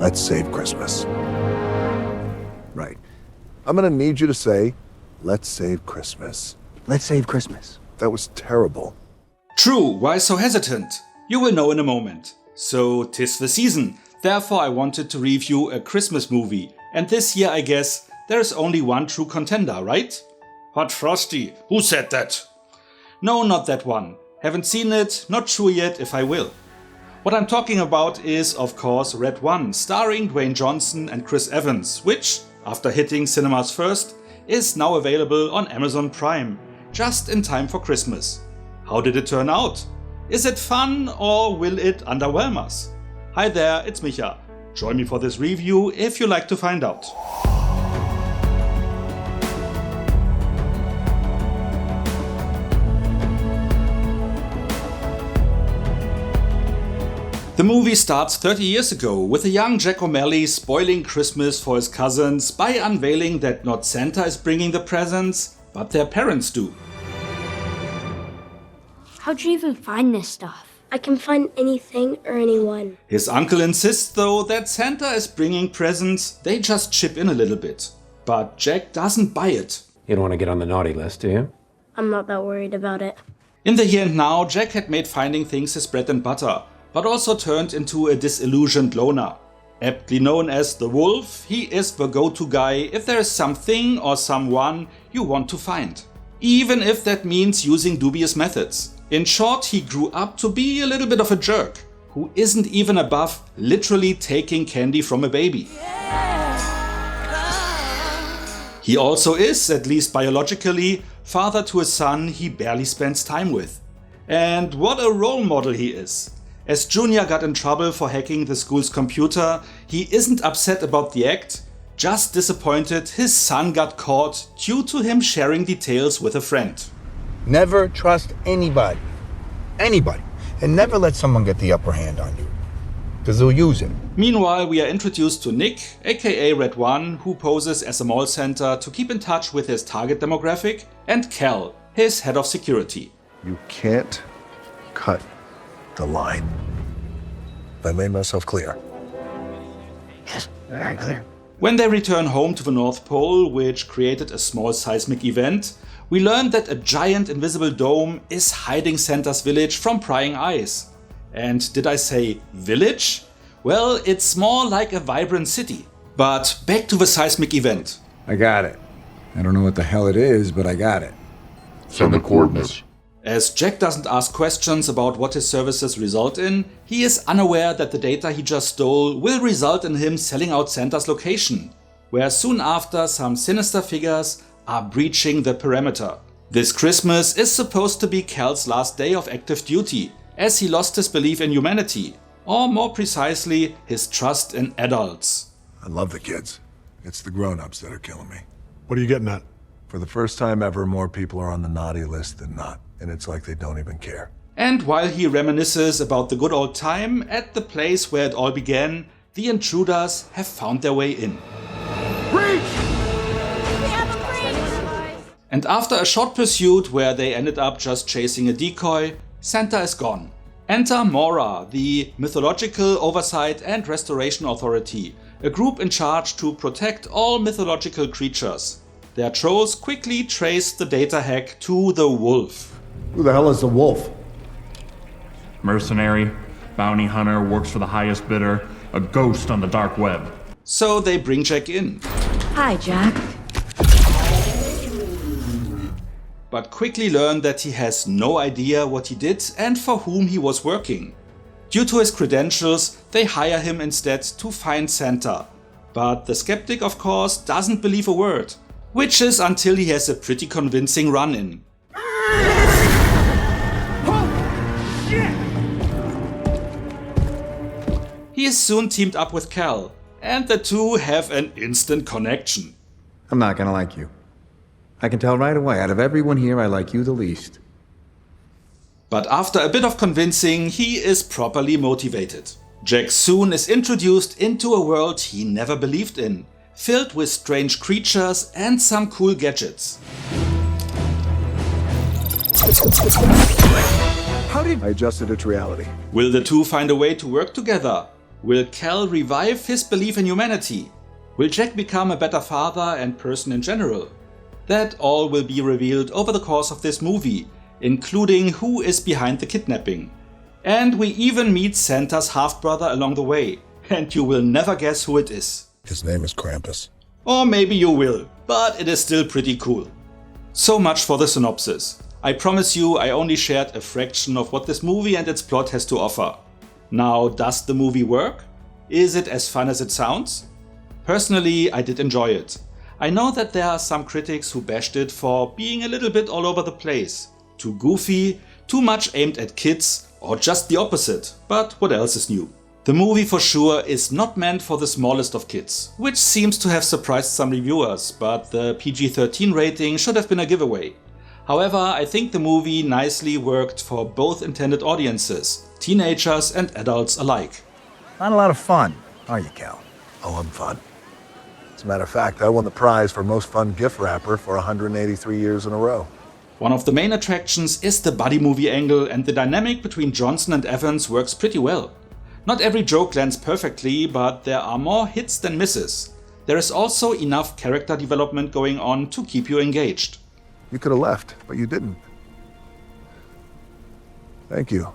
let's save Christmas. Right. I'm gonna need you to say, let's save Christmas. Let's save Christmas. That was terrible. True, why so hesitant? You will know in a moment. So, 'tis the season. Therefore I wanted to review a Christmas movie. And this year I guess there's only one true contender, right? Hot Frosty, who said that? No, not that one. Haven't seen it, not sure yet if I will. What I'm talking about is, of course, Red One, starring Dwayne Johnson and Chris Evans, which, after hitting cinemas first, is now available on Amazon Prime, just in time for Christmas. How did it turn out? Is it fun or will it underwhelm us? Hi there, it's Micha. Join me for this review if you like to find out. The movie starts 30 years ago with a young Jack O'Malley spoiling Christmas for his cousins by unveiling that not Santa is bringing the presents, but their parents do. How'd you even find this stuff? I can find anything or anyone. His uncle insists though that Santa is bringing presents, they just chip in a little bit. But Jack doesn't buy it. You don't want to get on the naughty list, do you? I'm not that worried about it. In the here and now, Jack had made finding things his bread and butter, but also turned into a disillusioned loner. Aptly known as the Wolf, he is the go-to guy if there is something or someone you want to find. Even if that means using dubious methods. In short, he grew up to be a little bit of a jerk, who isn't even above literally taking candy from a baby. He also is, at least biologically, father to a son he barely spends time with. And what a role model he is. As Junior got in trouble for hacking the school's computer, he isn't upset about the act, just disappointed his son got caught due to him sharing details with a friend. Never trust anybody. Anybody. And never let someone get the upper hand on you. Because they'll use it. Meanwhile, we are introduced to Nick, aka Red One, who poses as a mall center to keep in touch with his target demographic, and Cal, his head of security. You can't cut the line. If I made myself clear. Yes, very clear. When they return home to the North Pole, which created a small seismic event, we learn that a giant invisible dome is hiding Santa's village from prying eyes. And did I say village? Well, it's more like a vibrant city. But back to the seismic event. I got it. I don't know what the hell it is, but I got it. Send the coordinates. As Jack doesn't ask questions about what his services result in, he is unaware that the data he just stole will result in him selling out Santa's location, where soon after some sinister figures are breaching the perimeter. This Christmas is supposed to be Cal's last day of active duty, as he lost his belief in humanity, or more precisely, his trust in adults. I love the kids. It's the grown-ups that are killing me. What are you getting at? For the first time ever, more people are on the naughty list than not, and it's like they don't even care. And while he reminisces about the good old time at the place where it all began, the intruders have found their way in. We have a breach! And after a short pursuit where they ended up just chasing a decoy, Santa is gone. Enter Mora, the Mythological Oversight and Restoration Authority, a group in charge to protect all mythological creatures. Their trolls quickly trace the data hack to the wolf. Who the hell is the wolf? Mercenary, bounty hunter, works for the highest bidder, a ghost on the dark web. So they bring Jack in. Hi, Jack. But quickly learn that he has no idea what he did and for whom he was working. Due to his credentials, they hire him instead to find Santa. But the skeptic, of course, doesn't believe a word, which is until he has a pretty convincing run-in. He is soon teamed up with Cal, and the two have an instant connection. I'm not gonna like you. I can tell right away, out of everyone here, I like you the least. But after a bit of convincing, he is properly motivated. Jack soon is introduced into a world he never believed in, filled with strange creatures and some cool gadgets. I adjusted it to reality. Will the two find a way to work together? Will Cal revive his belief in humanity? Will Jack become a better father and person in general? That all will be revealed over the course of this movie, including who is behind the kidnapping. And we even meet Santa's half-brother along the way, and you will never guess who it is. His name is Krampus. Or maybe you will, but it is still pretty cool. So much for the synopsis. I promise you I only shared a fraction of what this movie and its plot has to offer. Now, does the movie work? Is it as fun as it sounds? Personally, I did enjoy it. I know that there are some critics who bashed it for being a little bit all over the place. Too goofy, too much aimed at kids, or just the opposite, but what else is new? The movie for sure is not meant for the smallest of kids, which seems to have surprised some reviewers, but the PG-13 rating should have been a giveaway. However, I think the movie nicely worked for both intended audiences, teenagers and adults alike. Not a lot of fun, are you, Cal? Oh, I'm fun. As a matter of fact, I won the prize for most fun gift wrapper for 183 years in a row. One of the main attractions is the buddy movie angle, and the dynamic between Johnson and Evans works pretty well. Not every joke lands perfectly, but there are more hits than misses. There is also enough character development going on to keep you engaged. You could have left, but you didn't. Thank you.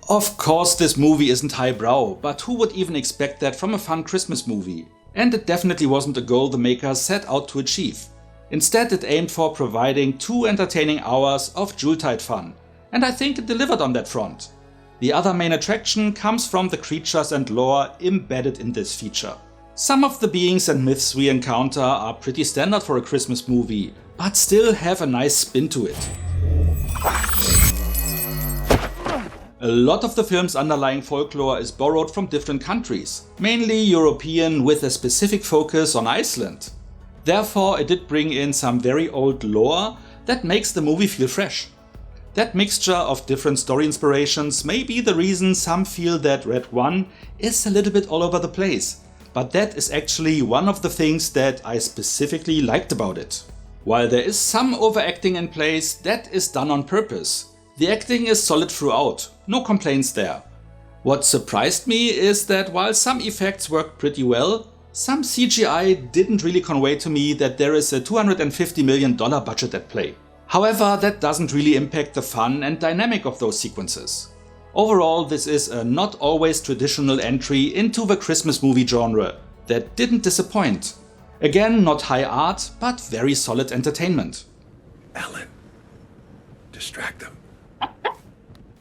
Of course this movie isn't highbrow, but who would even expect that from a fun Christmas movie? And it definitely wasn't a goal the makers set out to achieve. Instead, it aimed for providing 2 entertaining hours of Yuletide fun, and I think it delivered on that front. The other main attraction comes from the creatures and lore embedded in this feature. Some of the beings and myths we encounter are pretty standard for a Christmas movie, but still have a nice spin to it. A lot of the film's underlying folklore is borrowed from different countries, mainly European with a specific focus on Iceland. Therefore, it did bring in some very old lore that makes the movie feel fresh. That mixture of different story inspirations may be the reason some feel that Red One is a little bit all over the place, but that is actually one of the things that I specifically liked about it. While there is some overacting in place, that is done on purpose. The acting is solid throughout, no complaints there. What surprised me is that while some effects worked pretty well, some CGI didn't really convey to me that there is a $250 million budget at play. However, that doesn't really impact the fun and dynamic of those sequences. Overall, this is a not always traditional entry into the Christmas movie genre that didn't disappoint. Again, not high art, but very solid entertainment. Alan, distract them.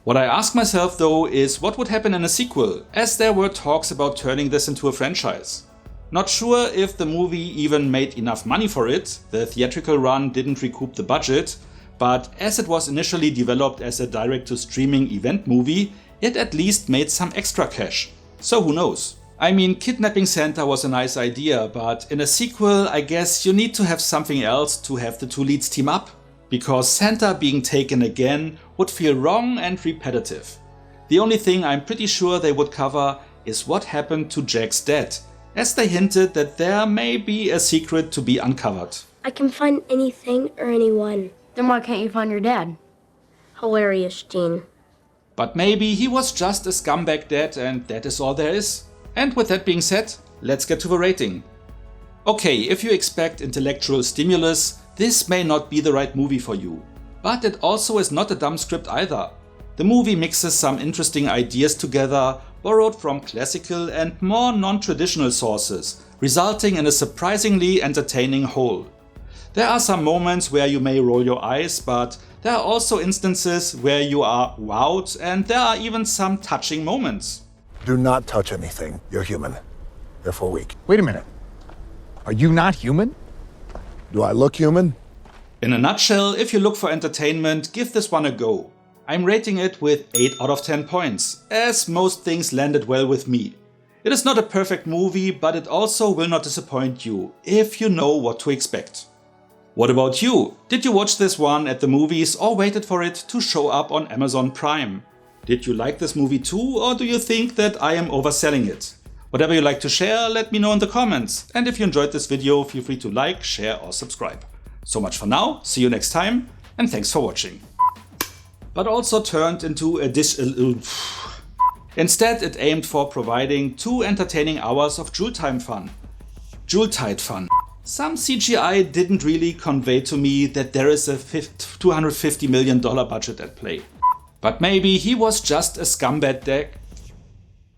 What I ask myself though is what would happen in a sequel, as there were talks about turning this into a franchise. Not sure if the movie even made enough money for it, the theatrical run didn't recoup the budget, but as it was initially developed as a direct-to-streaming event movie, it at least made some extra cash. So who knows? I mean, kidnapping Santa was a nice idea, but in a sequel I guess you need to have something else to have the 2 leads team up, because Santa being taken again would feel wrong and repetitive. The only thing I'm pretty sure they would cover is what happened to Jack's dad, as they hinted that there may be a secret to be uncovered. I can find anything or anyone. Then why can't you find your dad? Hilarious, Gene. But maybe he was just a scumbag dad and that is all there is. And with that being said, let's get to the rating. Okay, if you expect intellectual stimulus, this may not be the right movie for you. But it also is not a dumb script either. The movie mixes some interesting ideas together, borrowed from classical and more non-traditional sources, resulting in a surprisingly entertaining whole. There are some moments where you may roll your eyes, but there are also instances where you are wowed, and there are even some touching moments. Do not touch anything. You're human. Therefore weak. Wait a minute. Are you not human? Do I look human? In a nutshell, if you look for entertainment, give this one a go. I'm rating it with 8 out of 10 points, as most things landed well with me. It is not a perfect movie, but it also will not disappoint you, if you know what to expect. What about you? Did you watch this one at the movies or waited for it to show up on Amazon Prime? Did you like this movie too, or do you think that I am overselling it? Whatever you like to share, let me know in the comments. And if you enjoyed this video, feel free to like, share or subscribe. So much for now, see you next time, and thanks for watching. But also turned into a Instead, it aimed for providing 2 entertaining hours of Juletide fun. Some CGI didn't really convey to me that there is a $250 million budget at play. But maybe he was just a scumbag